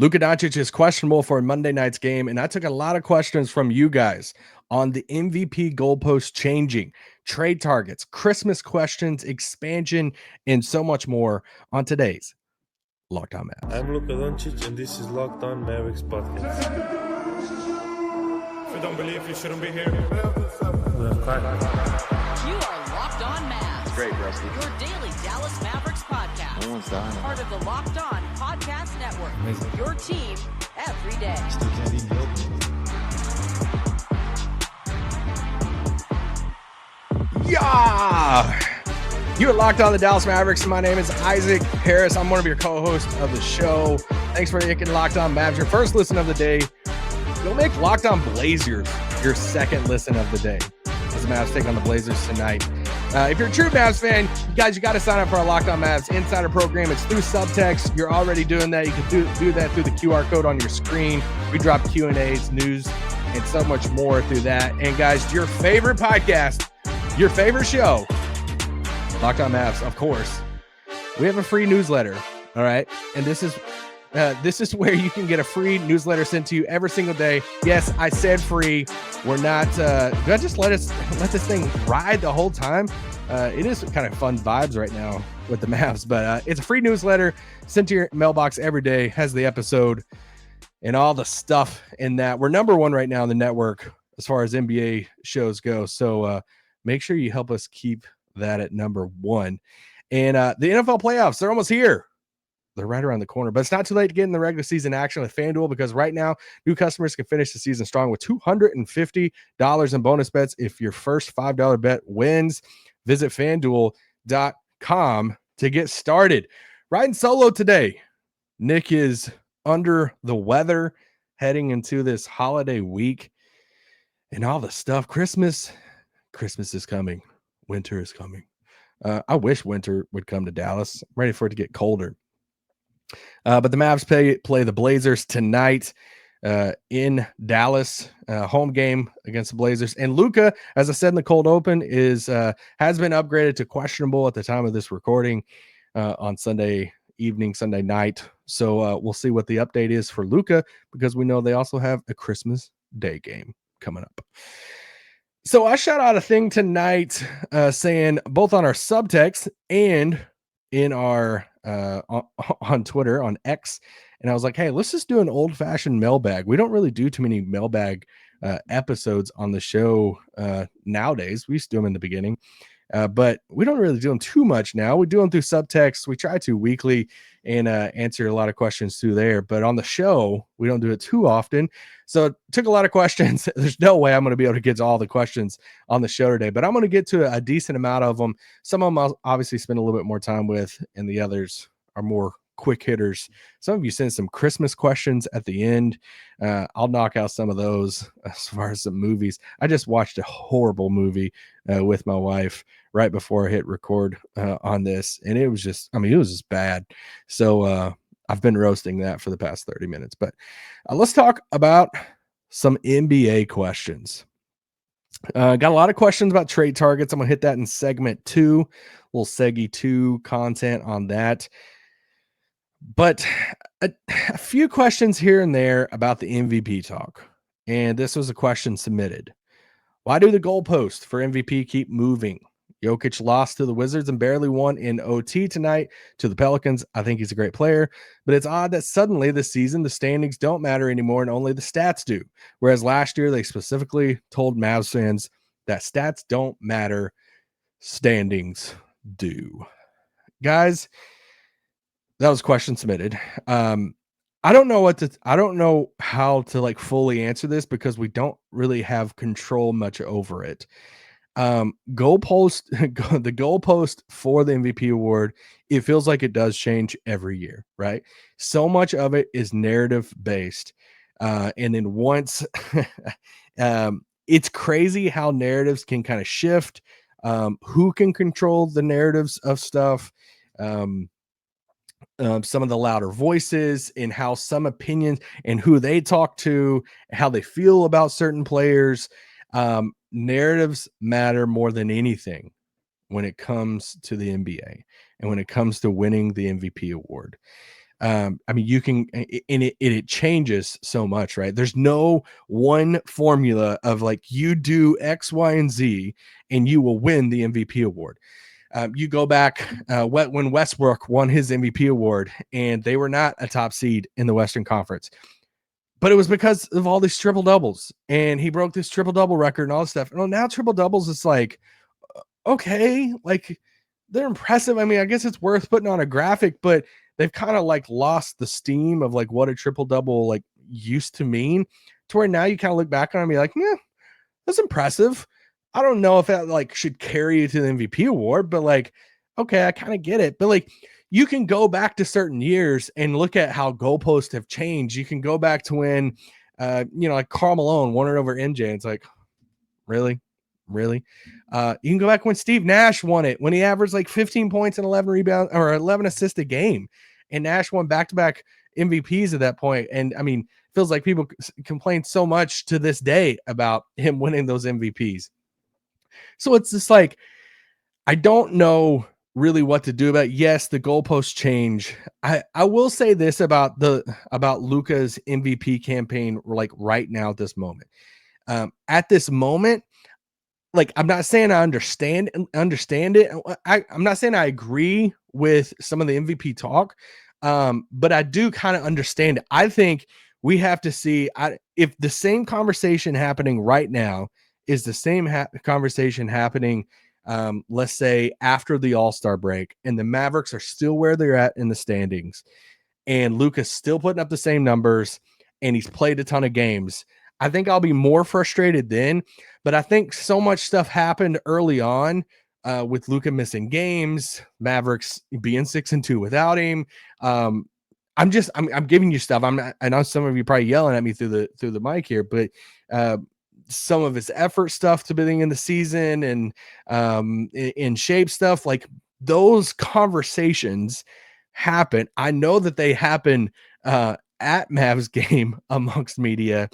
Luka Doncic is questionable for Monday night's game, and I took a lot of questions from you guys on the MVP goalpost changing, trade targets, Christmas questions, expansion, and so much more on today's Locked On Mavs. I'm Luka Doncic, and this is Locked On Mavericks podcast. If you don't believe, you shouldn't be here. We have Kyrie. You are Locked On Mavs. Great, Rusty. Your daily Dallas Mavericks podcast. No one's dying. Part of the Locked On Podcast Network. Amazing. Your team every day. Yeah! You're locked on the Dallas Mavericks. My name is Isaac Harris. I'm one of your co-hosts of the show. Thanks for making Locked On Mavs your first listen of the day. You'll make Locked On Blazers your second listen of the day as the Mavs take on the Blazers tonight. If you're a true Mavs fan, you got to sign up for our Locked On Mavs Insider program. It's through Subtext. You're already doing that. You can do that through the QR code on your screen. We drop Q&As, news, and so much more through that. And guys, your favorite podcast, your favorite show, Locked On Mavs, of course. We have a free newsletter, all right? And this is where you can get a free newsletter sent to you every single day. Yes, I said free. We're not just let this thing ride the whole time. It is kind of fun vibes right now with the Mavs, but it's a free newsletter sent to your mailbox every day, has the episode and all the stuff in that. We're number one right now in the network as far as NBA shows go. So make sure you help us keep that at number one. And the NFL playoffs, they're almost here. They're right around the corner, but it's not too late to get in the regular season action with FanDuel, because right now new customers can finish the season strong with $250 in bonus bets if your first $5 bet wins. Visit FanDuel.com to get started. Riding solo today. Nick is under the weather heading into this holiday week and all the stuff. Christmas is coming. Winter is coming. I wish winter would come to Dallas. I'm ready for it to get colder. But the Mavs play the Blazers tonight in Dallas, home game against the Blazers. And Luka, as I said in the cold open, has been upgraded to questionable at the time of this recording on Sunday evening, Sunday night. So we'll see what the update is for Luka, because we know they also have a Christmas Day game coming up. So I shot out a thing tonight saying, both on our subtext and in our on Twitter, on X, and I was like, hey, let's just do an old-fashioned mailbag. We don't really do too many mailbag episodes on the show nowadays. We used to do them in the beginning, but we don't really do them too much now. We do them through subtext. We try to weekly and answer a lot of questions through there, but on the show we don't do it too often. So it took a lot of questions. There's no way I'm going to be able to get to all the questions on the show today, but I'm going to get to a decent amount of them. Some of them I'll obviously spend a little bit more time with, and the others are more quick hitters. Some of you sent some Christmas questions at the end. I'll knock out some of those. As far as some movies, I just watched a horrible movie with my wife right before I hit record on this, and it was just bad. So I've been roasting that for the past 30 minutes, but let's talk about some NBA questions. Got a lot of questions about trade targets. I'm gonna hit that in segment 2, little Seggy 2 content on that. But a few questions here and there about the MVP talk. And this was a question submitted. Why do the goalposts for MVP keep moving? Jokic lost to the Wizards and barely won in OT tonight to the Pelicans. I think he's a great player, but it's odd that suddenly this season the standings don't matter anymore and only the stats do. Whereas last year they specifically told Mavs fans that stats don't matter, standings do. Guys, that was a question submitted. I don't know how to like fully answer this, because we don't really have control much over it. The goalpost for the MVP award, it feels like it does change every year, right? So much of it is narrative based. And then once it's crazy how narratives can kind of shift, who can control the narratives of stuff. Some of the louder voices and how some opinions and who they talk to, how they feel about certain players. Narratives matter more than anything when it comes to the NBA and when it comes to winning the MVP award. I mean, you can, and it changes so much, right? There's no one formula of like you do X, Y, and Z, and you will win the MVP award. You go back when Westbrook won his MVP award, and they were not a top seed in the Western Conference, but it was because of all these triple doubles, and he broke this triple double record and all this stuff. Well, now triple doubles, it's like, okay, like they're impressive. I mean, I guess it's worth putting on a graphic, but they've kind of like lost the steam of like what a triple double like used to mean, to where now you kind of look back on it and be like, yeah, that's impressive. I don't know if that like should carry you to the MVP award, but like, okay, I kind of get it. But like, you can go back to certain years and look at how goalposts have changed. You can go back to when, like Karl Malone won it over MJ. And it's like, really? You can go back when Steve Nash won it, when he averaged like 15 points and 11 rebounds or 11 assists a game. And Nash won back-to-back MVPs at that point. And I mean, feels like people complain so much to this day about him winning those MVPs. So it's just like, I don't know really what to do about it. Yes, the goalpost change. I will say this about Luka's MVP campaign, like right now at this moment. At this moment, like, I'm not saying I understand it. I'm not saying I agree with some of the MVP talk, but I do kind of understand it. I think we have to see if the same conversation happening right now is the same conversation happening, let's say after the All-Star break, and the Mavericks are still where they're at in the standings, and Luka's still putting up the same numbers, and he's played a ton of games. I think I'll be more frustrated then, but I think so much stuff happened early on with Luka missing games, Mavericks being 6-2 without him. I'm giving you stuff. I know some of you probably yelling at me through the mic here, but some of his effort stuff to beginning in the season and in shape stuff, like those conversations happen. I know that they happen at Mavs game amongst media.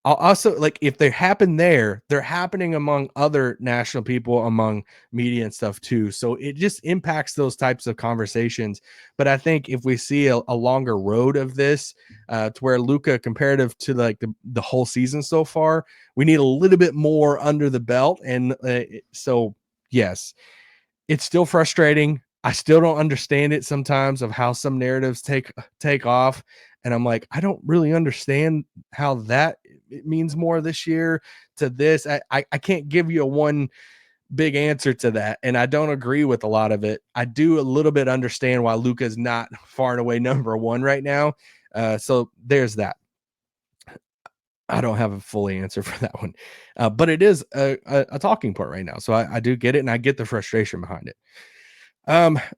I'll also, like, if they happen there, they're happening among other national people, among media and stuff too. So it just impacts those types of conversations. But I think if we see a longer road of this, to where Luka, comparative to like the whole season so far, we need a little bit more under the belt. And so, yes, it's still frustrating. I still don't understand it sometimes of how some narratives take off. And I'm like, I don't really understand how that it means more this year to this. I can't give you a one big answer to that. And I don't agree with a lot of it. I do a little bit understand why Luka's not far and away number one right now. So there's that. I don't have a full answer for that one. But it is a talking point right now. So I do get it, and I get the frustration behind it.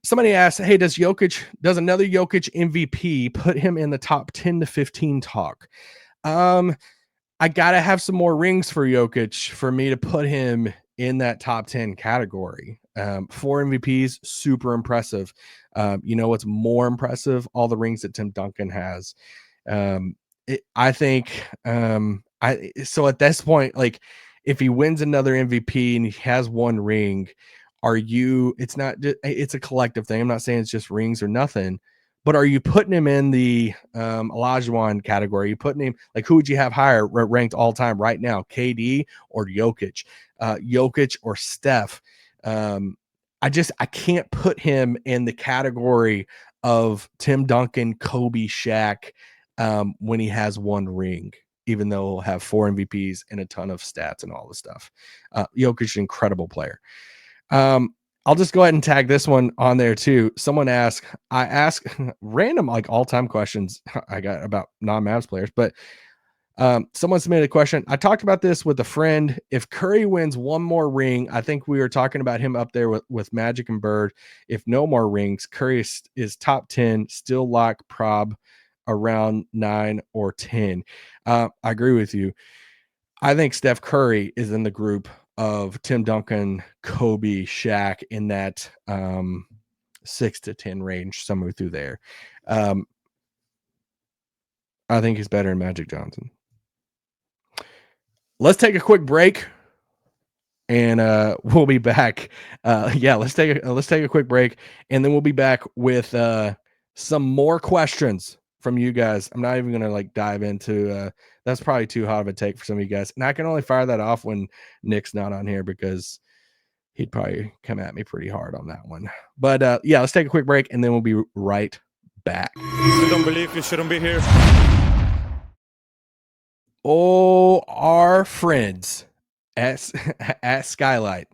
Somebody asked, hey, does another Jokic MVP put him in the top 10 to 15 talk? I gotta have some more rings for Jokic for me to put him in that top 10 category. 4 MVPs, super impressive. You know what's more impressive? All the rings that Tim Duncan has. I think so at this point, like, if he wins another MVP and he has 1 ring, it's not, it's a collective thing. I'm not saying it's just rings or nothing, but are you putting him in the Olajuwon category? Are you putting him, like, who would you have higher ranked all time right now? KD or Jokic? Jokic or Steph? I can't put him in the category of Tim Duncan, Kobe, Shaq when he has 1 ring, even though he'll have 4 MVPs and a ton of stats and all this stuff. Jokic is an incredible player. I'll just go ahead and tag this one on there too. Someone I ask random, like, all-time questions I got about non-Mavs players, but someone submitted a question. I talked about this with a friend. If Curry wins 1 more ring, I think we were talking about him up there with Magic and Bird. If no more rings, Curry is top 10, still lock prob around 9 or 10. I agree with you. I think Steph Curry is in the group of Tim Duncan, Kobe, Shaq, in that 6 to 10 range, somewhere through there. I think he's better than Magic Johnson. Let's take a quick break, and we'll be back. Let's take a quick break, and then we'll be back with some more questions from you guys. I'm not even going to like dive into that's probably too hot of a take for some of you guys. And I can only fire that off when Nick's not on here because he'd probably come at me pretty hard on that one. But yeah, let's take a quick break and then we'll be right back. If you don't believe, you shouldn't be here. Oh, our friends at Skylight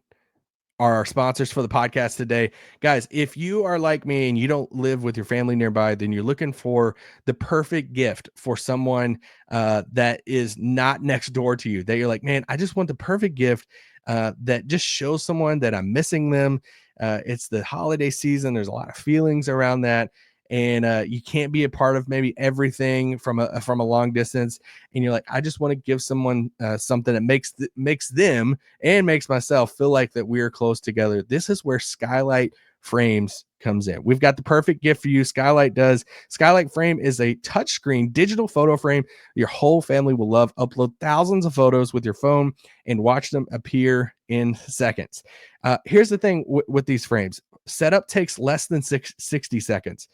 are our sponsors for the podcast today. Guys, if you are like me and you don't live with your family nearby, then you're looking for the perfect gift for someone that is not next door to you, that you're like, man, I just want the perfect gift that just shows someone that I'm missing them. It's the holiday season. There's a lot of feelings around that. And you can't be a part of maybe everything from a long distance. And you're like, I just want to give someone something that makes them and makes myself feel like that we are close together. This is where Skylight Frames comes in. We've got the perfect gift for you. Skylight does. Skylight Frame is a touchscreen digital photo frame your whole family will love. Upload thousands of photos with your phone and watch them appear in seconds. Here's the thing with these frames. Setup takes less than 60 seconds.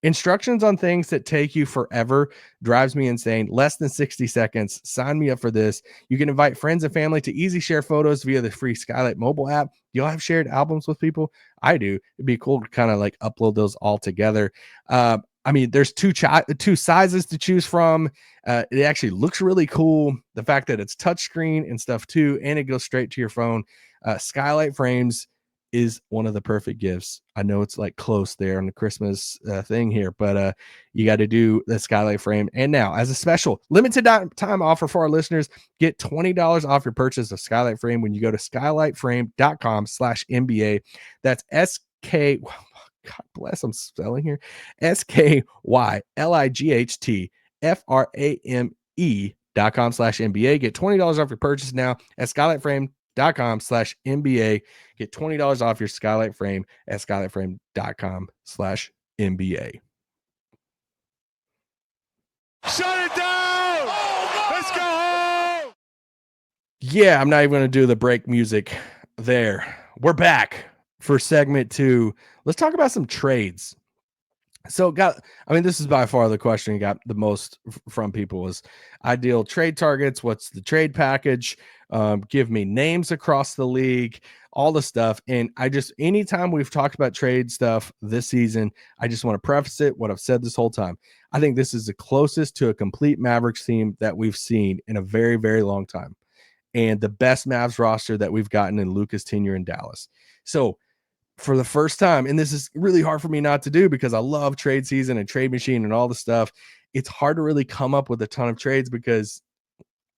Instructions on things that take you forever drives me insane. Less than 60 seconds. Sign me up for this. You can invite friends and family to easy share photos via the free Skylight mobile app. You'll have shared albums with people. I do. It'd be cool to kind of like upload those all together. I mean, there's two sizes to choose from. It actually looks really cool. The fact that it's touchscreen and stuff too, and it goes straight to your phone. Skylight Frames is one of the perfect gifts. I know it's like close there on the Christmas thing here, but you got to do the Skylight Frame. And now, as a special limited time offer for our listeners, get $20 off your purchase of Skylight Frame when you go to skylightframe.com/NBA. That's SK. God bless, I'm spelling here. SKYLIGHTFRAME.com/NBA. Get $20 off your purchase now at skylightframe.com/NBA. Get $20 off your Skylight Frame at skylightframe.com/NBA. Shut it down! Let's go home! Yeah, I'm not even going to do the break music there. We're back for segment 2. Let's talk about some trades. So this is by far the question you got the most from people is ideal trade targets. What's the trade package? Give me names across the league, all the stuff. And anytime we've talked about trade stuff this season, I just want to preface it what I've said this whole time. I think this is the closest to a complete Mavericks team that we've seen in a very, very long time. And the best Mavs roster that we've gotten in Luka's tenure in Dallas. So for the first time, and this is really hard for me not to do because I love trade season and trade machine and all the stuff. It's hard to really come up with a ton of trades because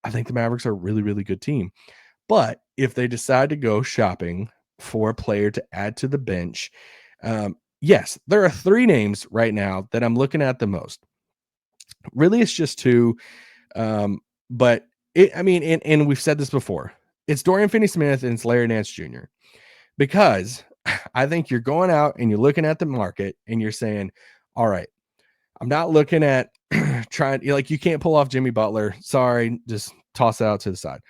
I think the Mavericks are a really, really good team. But if they decide to go shopping for a player to add to the bench, yes, there are 3 names right now that I'm looking at the most. Really, it's just 2. But and we've said this before. It's Dorian Finney-Smith and it's Larry Nance Jr. Because I think you're going out and you're looking at the market and you're saying, all right, I'm not looking at you can't pull off Jimmy Butler. Sorry, just toss it out to the side.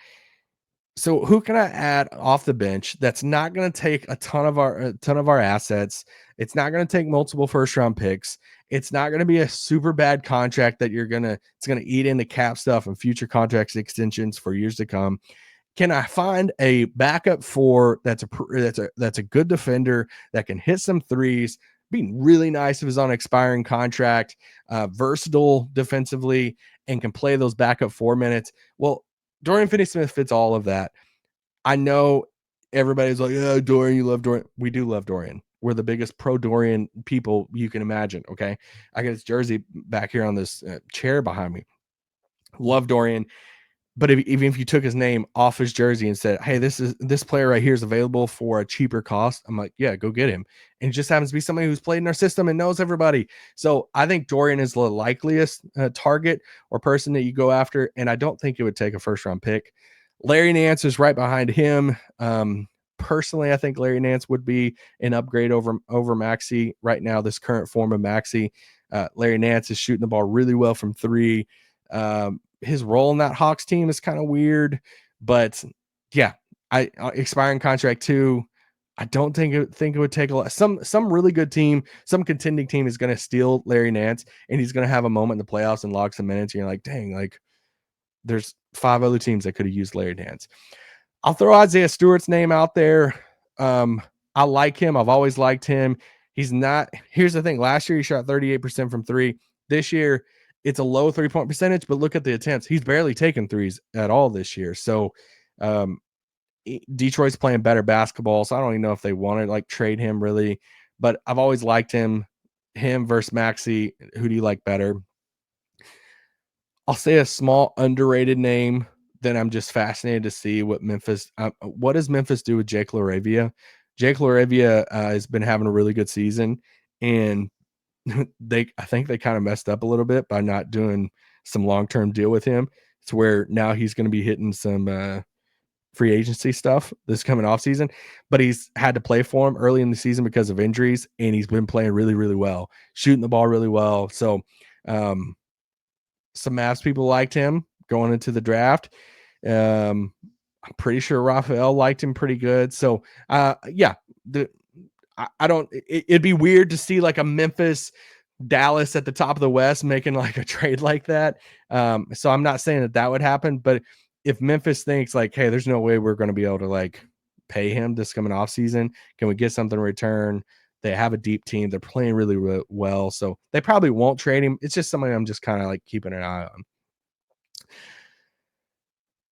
So who can I add off the bench that's not going to take a ton of our assets? It's not going to take multiple first round picks. It's not going to be a super bad contract that it's going to eat into cap stuff and future contract extensions for years to come. Can I find a backup that's a good defender that can hit some threes, be really nice if he's on an expiring contract, versatile defensively, and can play those backup 4 minutes? Well, Dorian Finney-Smith fits all of that. I know everybody's like, yeah, Dorian, you love Dorian. We do love Dorian. We're the biggest pro Dorian people you can imagine. Okay. I got his jersey back here on this chair behind me. Love Dorian. But even if you took his name off his jersey and said, hey, this player right here is available for a cheaper cost, I'm like, yeah, go get him. And it just happens to be somebody who's played in our system and knows everybody. So I think Dorian is the likeliest target or person that you go after. And I don't think it would take a first round pick. Larry Nance is right behind him. Personally, I think Larry Nance would be an upgrade over Maxey right now, this current form of Maxey. Larry Nance is shooting the ball really well from 3. His role in that Hawks team is kind of weird, but yeah, expiring contract 2. I don't think it would take a lot. Some really good team, some contending team is going to steal Larry Nance, and he's going to have a moment in the playoffs and log some minutes. And you're like, dang, like there's 5 other teams that could have used Larry Nance. I'll throw Isaiah Stewart's name out there. I like him. I've always liked him. He's not. Here's the thing. Last year he shot 38% from 3. This year it's a low 3-point percentage, but look at the attempts. He's barely taken threes at all this year. So Detroit's playing better basketball, so I don't even know if they want to like trade him really, but I've always liked him. Him versus Maxey, who do you like better? I'll say a small underrated name. Then I'm just fascinated to see what does Memphis do with Jake LaRavia? Jake LaRavia has been having a really good season, and I think they kind of messed up a little bit by not doing some long-term deal with him. It's where now he's going to be hitting some free agency stuff this coming off season, but he's had to play for him early in the season because of injuries, and he's been playing really, really well, shooting the ball really well. So some Mavs people liked him going into the draft. I'm pretty sure Raphael liked him pretty good. So yeah, I don't, it'd be weird to see like a Memphis Dallas at the top of the West making like a trade like that. So I'm not saying that would happen, but if Memphis thinks like, hey, there's no way we're going to be able to like pay him this coming off season, can we get something in return? They have a deep team. They're playing really, really well. So they probably won't trade him. It's just something I'm just kind of like keeping an eye on.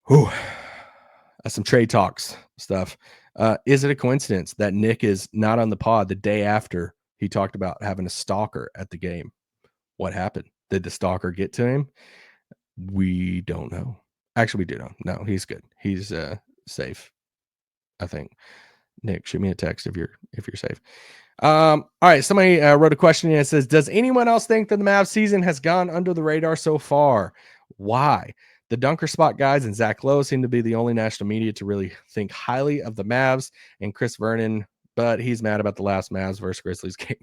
Whew. That's some trade talks stuff. Is it a coincidence that Nick is not on the pod the day after he talked about having a stalker at the game? What happened? Did the stalker get to him? We don't know. Actually, we do know. No, he's good. He's safe, I think. Nick, shoot me a text if you're safe. All right. Somebody wrote a question and it says, does anyone else think that the Mavs season has gone under the radar so far? Why? The Dunker Spot guys and Zach Lowe seem to be the only national media to really think highly of the Mavs, and Chris Vernon, but he's mad about the last Mavs versus Grizzlies game.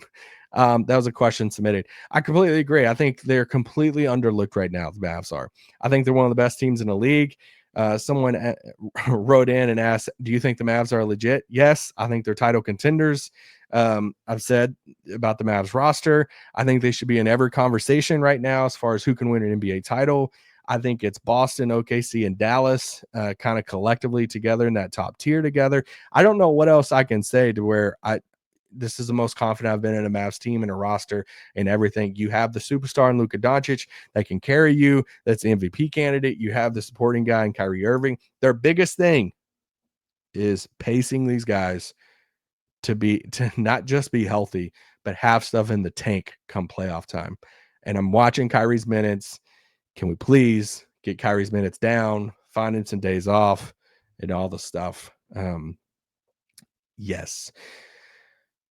That was a question submitted. I completely agree. I think they're completely underlooked right now. The Mavs are. I think they're one of the best teams in the league. Someone wrote in and asked, do you think the Mavs are legit? Yes, I think they're title contenders. I've said about the Mavs roster, I think they should be in every conversation right now as far as who can win an NBA title. I think it's Boston, OKC, and Dallas kind of collectively together in that top tier together. I don't know what else I can say to where this is the most confident I've been in a Mavs team and a roster and everything. You have the superstar in Luka Doncic that can carry you. That's the MVP candidate. You have the supporting guy in Kyrie Irving. Their biggest thing is pacing these guys to not just be healthy, but have stuff in the tank come playoff time. And I'm watching Kyrie's minutes. Can we please get Kyrie's minutes down, find him some days off, and all the stuff? Yes.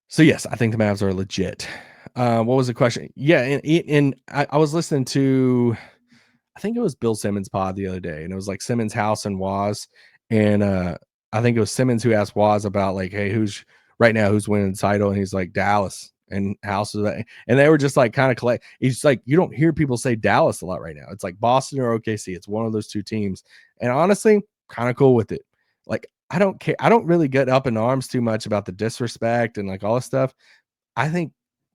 So, yes, I think the Mavs are legit. What was the question? Yeah, and I was listening to, I think it was Bill Simmons' pod the other day, and it was like Simmons' house and Waz. And I think it was Simmons who asked Waz about, like, hey, who's winning the title? And he's like, Dallas. And House is that, and they were just like kind of collect. It's like you don't hear people say Dallas a lot right now. It's like Boston or OKC. It's one of those two teams. And honestly, kind of cool with it. Like I don't care. I don't really get up in arms too much about the disrespect and like all this stuff. I think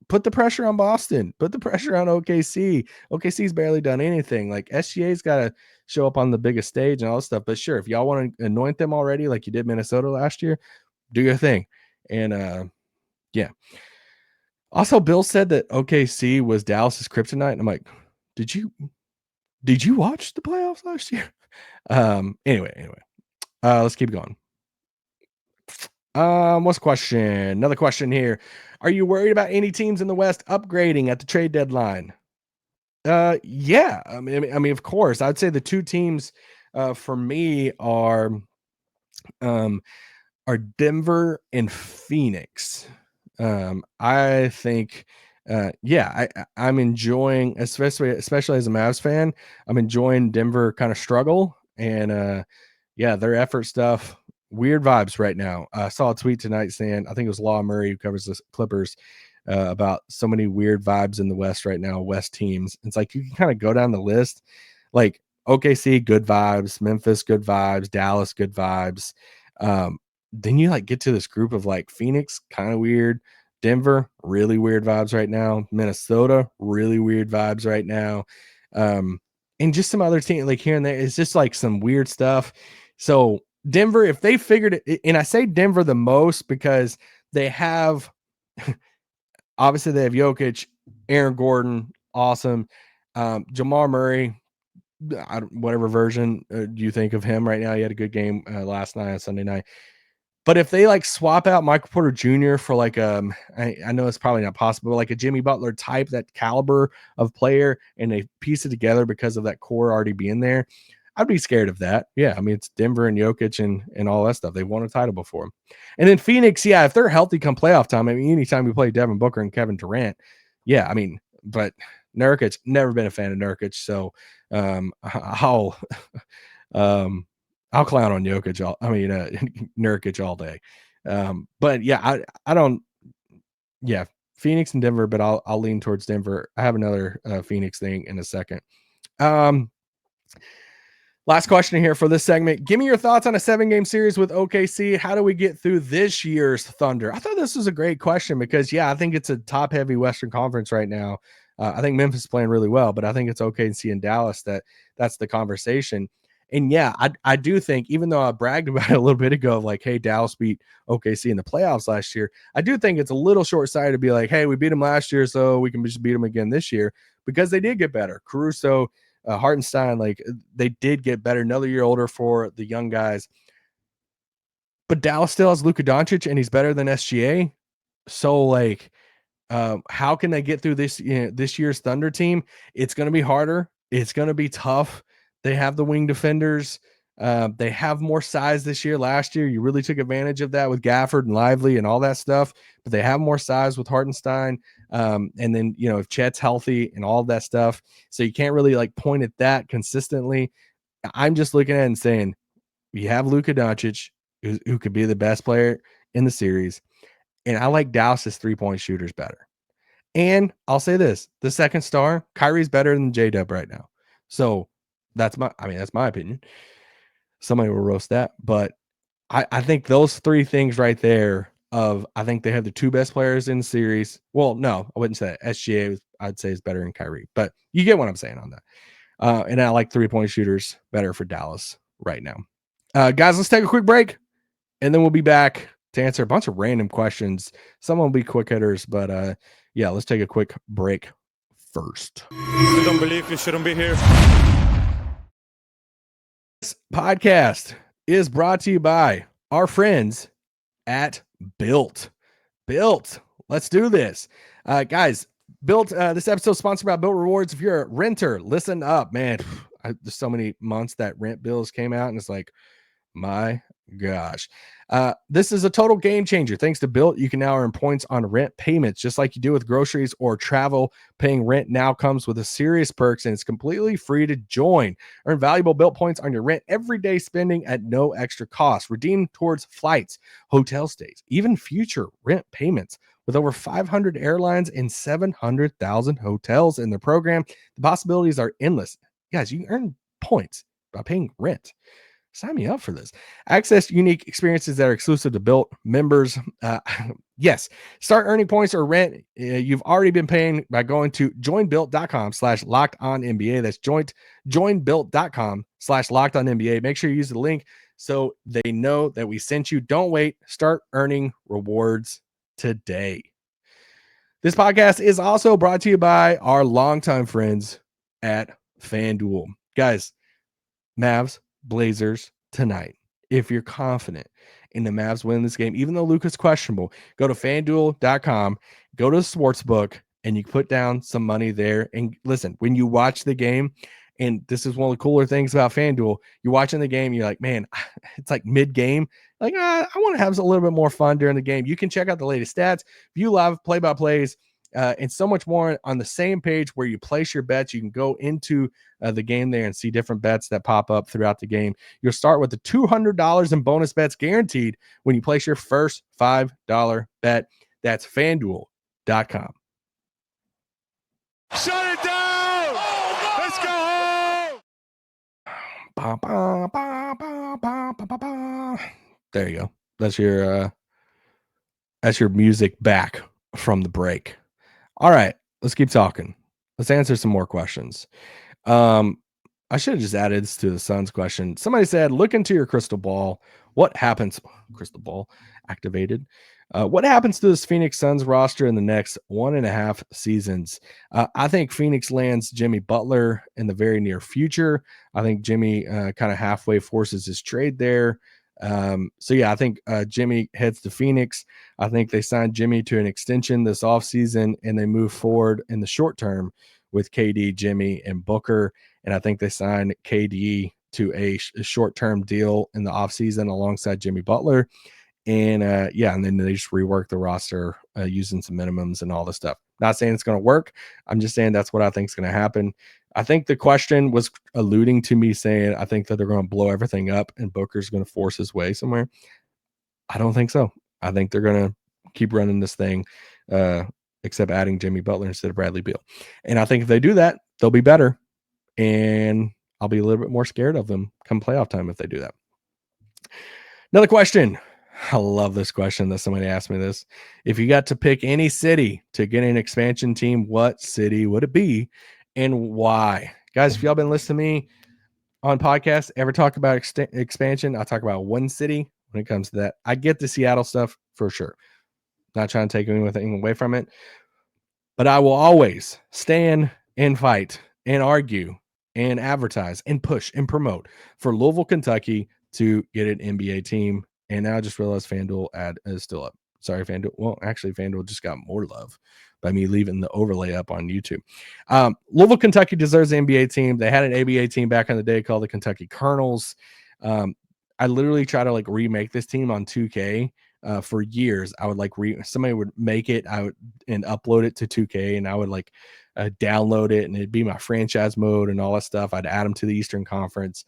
put the pressure on Boston. Put the pressure on OKC. OKC's barely done anything. Like SGA's got to show up on the biggest stage and all this stuff. But sure, if y'all want to anoint them already, like you did Minnesota last year, do your thing. And yeah. Also, Bill said that OKC was Dallas's kryptonite. And I'm like, did you watch the playoffs last year? Anyway, let's keep going. What's the question? Another question here. Are you worried about any teams in the West upgrading at the trade deadline? Yeah. I mean, of course. I'd say the two teams for me are Denver and Phoenix. I think, I'm enjoying, especially as a Mavs fan, I'm enjoying Denver kind of struggle and, their effort stuff, weird vibes right now. I saw a tweet tonight saying, I think it was Law Murray who covers the Clippers, about so many weird vibes in the West right now, West teams. It's like, you can kind of go down the list, like OKC, good vibes, Memphis, good vibes, Dallas, good vibes. then you like get to this group of like Phoenix, kind of weird. Denver, really weird vibes right now. Minnesota, really weird vibes right now. And just some other team like here and there. It's just like some weird stuff. So Denver, if they figured it, and I say Denver the most because they have obviously they have Jokic, Aaron Gordon, awesome. Jamal Murray, whatever version do you think of him right now? He had a good game last night on Sunday night. But if they like swap out Michael Porter Jr. for like I know it's probably not possible, but like a Jimmy Butler type, that caliber of player, and they piece it together because of that core already being there, I'd be scared of that. Yeah, I mean it's Denver and Jokic and all that stuff. They've won a title before. And then Phoenix, yeah, if they're healthy come playoff time, I mean anytime we play Devin Booker and Kevin Durant, yeah, I mean, but Nurkic, never been a fan of Nurkic, so I'll I'll clown on Jokic Nurkic all day. But yeah, I don't. Yeah, Phoenix and Denver, but I'll lean towards Denver. I have another Phoenix thing in a second. Last question here for this segment. Give me your thoughts on a 7-game series with OKC. How do we get through this year's Thunder? I thought this was a great question because, yeah, I think it's a top-heavy Western Conference right now. I think Memphis is playing really well, but I think it's OKC and Dallas that's the conversation. And, yeah, I do think, even though I bragged about it a little bit ago, like, hey, Dallas beat OKC in the playoffs last year, I do think it's a little short-sighted to be like, hey, we beat them last year, so we can just beat them again this year, because they did get better. Caruso, Hartenstein, like they did get better, another year older for the young guys. But Dallas still has Luka Doncic, and he's better than SGA. So, like, how can they get through this this year's Thunder team? It's going to be harder. It's going to be tough. They have the wing defenders. They have more size this year. Last year, you really took advantage of that with Gafford and Lively and all that stuff. But they have more size with Hartenstein. And then, if Chet's healthy and all that stuff. So you can't really like point at that consistently. I'm just looking at it and saying, you have Luka Doncic, who could be the best player in the series. And I like Dallas's 3-point shooters better. And I'll say this, the second star, Kyrie's better than J-Dub right now. So that's my opinion. Somebody will roast that. But I think those three things right there I think they have the two best players in the series. Well, no, I wouldn't say that. SGA, I'd say is better than Kyrie. But you get what I'm saying on that. And I like 3-point shooters better for Dallas right now. Guys, let's take a quick break. And then we'll be back to answer a bunch of random questions. Some will be quick hitters, but yeah, let's take a quick break first. If you don't believe, you shouldn't be here. This podcast is brought to you by our friends at Built. Built. Let's do this. Guys, Built, this episode is sponsored by Built Rewards. If you're a renter, listen up, man. There's so many months that rent bills came out, and it's like, my gosh. This is a total game changer. Thanks to Built, you can now earn points on rent payments, just like you do with groceries or travel. Paying rent now comes with a serious perks, and it's completely free to join. Earn valuable Built points on your rent everyday spending at no extra cost. Redeem towards flights, hotel stays, even future rent payments. With over 500 airlines and 700,000 hotels in the program, the possibilities are endless. Guys, you can earn points by paying rent. Sign me up for this. Access unique experiences that are exclusive to Built members. Yes, start earning points or rent you've already been paying by going to joinbuilt.com/lockedonnba. That's joinbuilt.com/lockedonnba. Make sure you use the link so they know that we sent you. Don't wait. Start earning rewards today. This podcast is also brought to you by our longtime friends at FanDuel. Guys, Mavs, Blazers tonight. If you're confident in the Mavs winning this game, even though Luka's questionable, go to FanDuel.com, go to the sportsbook, and you can put down some money there. And listen, when you watch the game, and this is one of the cooler things about FanDuel, you're watching the game, you're like, man, it's like mid-game. Like, I want to have a little bit more fun during the game. You can check out the latest stats, view live play-by-plays, and so much more on the same page where you place your bets. You can go into the game there and see different bets that pop up throughout the game. You'll start with the $200 in bonus bets guaranteed when you place your first $5 bet. That's FanDuel.com. Shut it down! Let's go home! There you go. That's your music back from the break. All right, let's keep talking. Let's answer some more questions. I should have just added this to the Suns question. Somebody said, look into your crystal ball. What happens? Crystal ball activated. What happens to this Phoenix Suns roster in the next 1.5 seasons? I think Phoenix lands Jimmy Butler in the very near future. I think Jimmy kind of halfway forces his trade there. So yeah, I think Jimmy heads to Phoenix. I think they signed Jimmy to an extension this offseason, and they move forward in the short term with KD, Jimmy, and Booker. And I think they signed KD to a short-term deal in the offseason alongside Jimmy Butler. And and then they just rework the roster using some minimums and all this stuff. Not saying it's going to work. I'm just saying that's what I think is going to happen. I think the question was alluding to me saying I think that they're going to blow everything up and Booker's going to force his way somewhere. I don't think so. I think they're going to keep running this thing, except adding Jimmy Butler instead of Bradley Beal. And I think if they do that, they'll be better. And I'll be a little bit more scared of them come playoff time if they do that. Another question. I love this question that somebody asked me this. If you got to pick any city to get an expansion team, what city would it be and why? Guys, if y'all been listening to me on podcasts, ever talk about expansion, I talk about one city when it comes to that. I get the Seattle stuff for sure. Not trying to take anything away from it, but I will always stand and fight and argue and advertise and push and promote for Louisville, Kentucky to get an NBA team. And now I just realized FanDuel ad is still up. Sorry, FanDuel. Well, actually, FanDuel just got more love by me leaving the overlay up on YouTube. Louisville, Kentucky deserves an NBA team. They had an ABA team back in the day called the Kentucky Colonels. I literally try to like remake this team on 2K. For years, I would like somebody would make it, I would and upload it to 2K, and I would like download it, and it'd be my franchise mode and all that stuff. I'd add them to the Eastern Conference.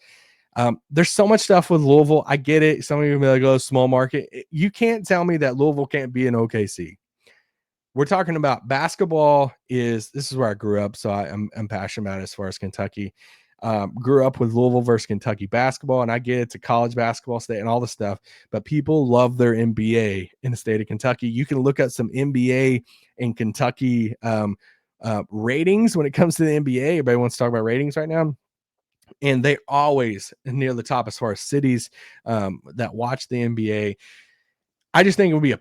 There's so much stuff with Louisville. I get it. Some of you may be like, oh, small market. You can't tell me that Louisville can't be an OKC. We're talking about basketball. This is where I grew up, so I'm passionate about it as far as Kentucky. Grew up with Louisville versus Kentucky basketball, and I get it's a college basketball state and all this stuff, but people love their NBA in the state of Kentucky. You can look at some NBA and Kentucky ratings when it comes to the NBA. Everybody wants to talk about ratings right now. And they always near the top as far as cities that watch the NBA. I just think it would be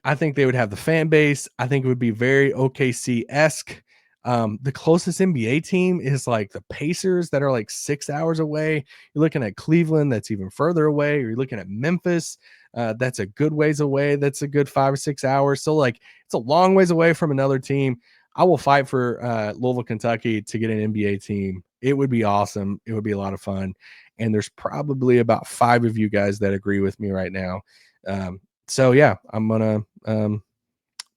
I think they would have the fan base. I think it would be very OKC-esque. The closest NBA team is like the Pacers that are like 6 hours away. You're looking at Cleveland that's even further away. Or you're looking at Memphis that's a good ways away. That's a good 5 or 6 hours. So like it's a long ways away from another team. I will fight for Louisville, Kentucky to get an NBA team. It would be awesome. It would be a lot of fun. And there's probably about 5 of you guys that agree with me right now. So yeah, I'm going to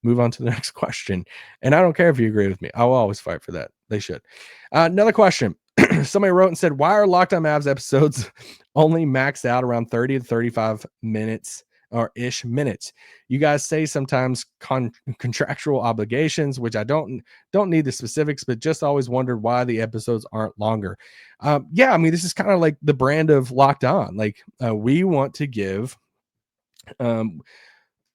move on to the next question. And I don't care if you agree with me. I will always fight for that. They should. Another question. Somebody wrote and said, why are Locked On Mavs episodes only maxed out around 30 to 35 minutes or ish minutes? You guys say sometimes contractual obligations, which I don't need the specifics, but just always wondered why the episodes aren't longer. Yeah, I mean, this is kind of like the brand of Locked On. Like we want to give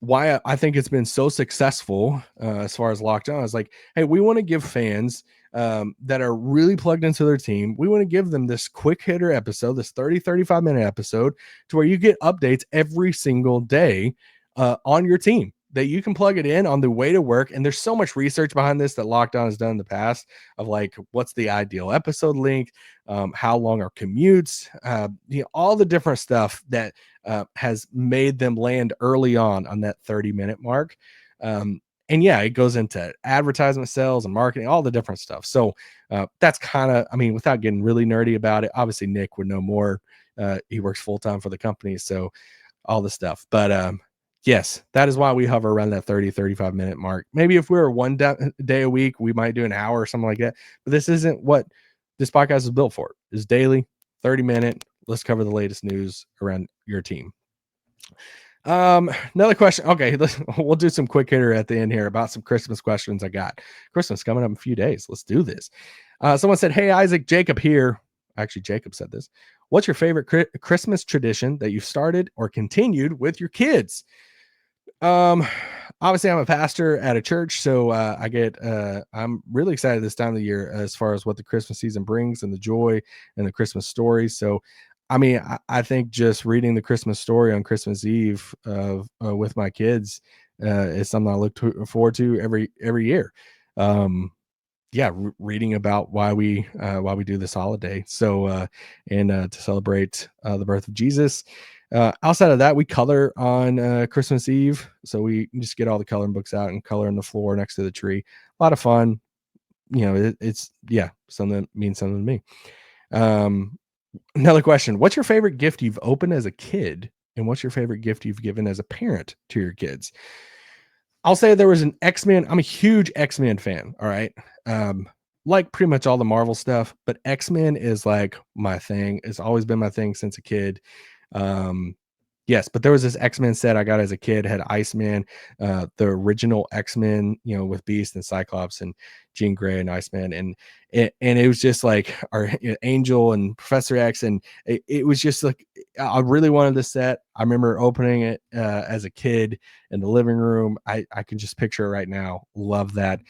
why I think it's been so successful as far as Locked On is like, hey, we want to give fans that are really plugged into their team. We want to give them this quick hitter episode, this 35 minute episode to where you get updates every single day on your team that you can plug it in on the way to work. And there's so much research behind this that Locked On has done in the past of like, what's the ideal episode length? How long are commutes? All the different stuff that has made them land early on that 30-minute mark. And yeah, it goes into advertisement sales and marketing, all the different stuff. So that's kind of, I mean, without getting really nerdy about it, obviously Nick would know more. He works full-time for the company. So all the stuff, but yes, that is why we hover around that 35 minute mark. Maybe if we were one day a week, we might do an hour or something like that. But this isn't what this podcast is built for. It's daily, 30-minute. Let's cover the latest news around your team. Another question. Okay, we'll do some quick hitter at the end here about some Christmas questions I got. Christmas coming up in a few days. Let's do this. Someone said, hey, Isaac, Jacob here. Actually, Jacob said this. What's your favorite Christmas tradition that you've started or continued with your kids? Obviously I'm a pastor at a church, so I'm really excited this time of the year as far as what the Christmas season brings and the joy and the Christmas stories. So, I mean, I think just reading the Christmas story on Christmas Eve with my kids is something I look forward to every year. Reading about why we do this holiday. So to celebrate the birth of Jesus. Outside of that, we color on Christmas Eve. So we just get all the coloring books out and color on the floor next to the tree. A lot of fun. It's something that means something to me. Another question. What's your favorite gift you've opened as a kid? And what's your favorite gift you've given as a parent to your kids? I'll say there was an X-Men. I'm a huge X-Men fan. All right. Like pretty much all the Marvel stuff, but X-Men is like my thing. It's always been my thing since a kid. Yes, but there was this X-Men set I got as a kid, had Iceman, the original X-Men, with Beast and Cyclops and Jean Grey and Iceman. And it was just like our Angel and Professor X. And it was just like, I really wanted this set. I remember opening it as a kid in the living room. I can just picture it right now. Love that.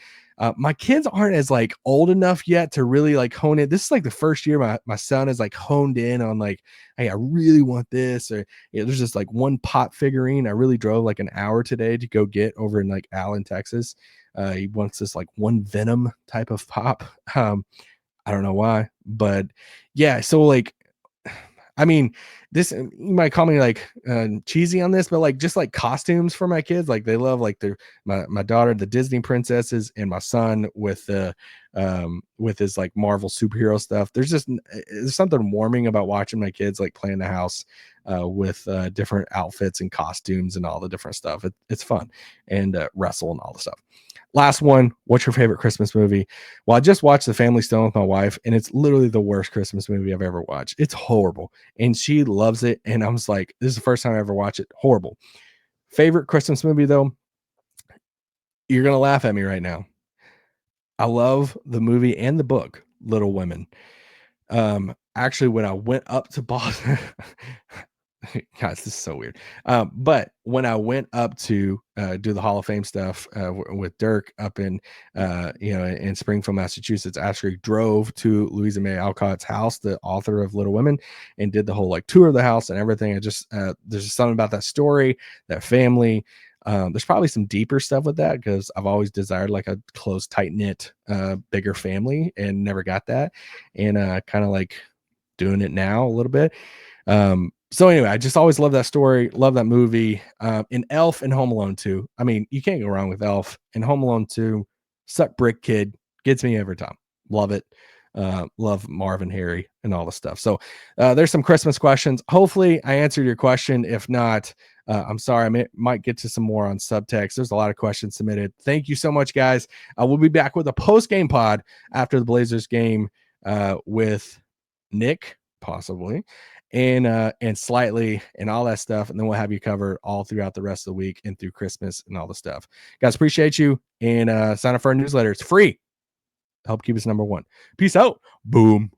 My kids aren't as like old enough yet to really like hone it. This is like the first year my son is like honed in on like, hey, I really want this. Or there's just like one pop figurine I really drove like an hour today to go get over in like Allen, Texas. He wants this like one Venom type of pop. I don't know why, but yeah. So like, I mean, this, you might call me like cheesy on this, but like just like costumes for my kids. Like they love like my daughter, the Disney princesses, and my son with his like Marvel superhero stuff. There's something warming about watching my kids like play in the house with different outfits and costumes and all the different stuff. It's fun, and wrestle and all the stuff. Last one. What's your favorite Christmas movie? Well, I just watched The Family Stone with my wife, and it's literally the worst Christmas movie I've ever watched. It's horrible, and she loves it. And I was like, this is the first time I ever watched it. Horrible. Favorite Christmas movie, though? You're going to laugh at me right now. I love the movie and the book, Little Women. Actually, when I went up to Boston, guys, this is so weird. But when I went up to do the Hall of Fame stuff with Dirk up in in Springfield, Massachusetts, I actually drove to Louisa May Alcott's house, the author of Little Women, and did the whole like tour of the house and everything. I just there's just something about that story, that family. There's probably some deeper stuff with that because I've always desired like a close, tight knit, bigger family and never got that, and kind of like doing it now a little bit. So anyway, I just always love that story, love that movie. In Elf and Home Alone 2. I mean, you can't go wrong with Elf and Home Alone 2. Suck Brick Kid gets me every time. Love it. Love Marvin, Harry, and all the stuff. So there's some Christmas questions. Hopefully I answered your question. If not, I'm sorry. I might get to some more on subtext. There's a lot of questions submitted. Thank you so much, guys. We'll be back with a post-game pod after the Blazers game with Nick, possibly, and Slightly and all that stuff. And then we'll have you covered all throughout the rest of the week and through Christmas and all the stuff. Guys, appreciate you. And sign up for our newsletter. It's free. Help keep us number one. Peace out. Boom.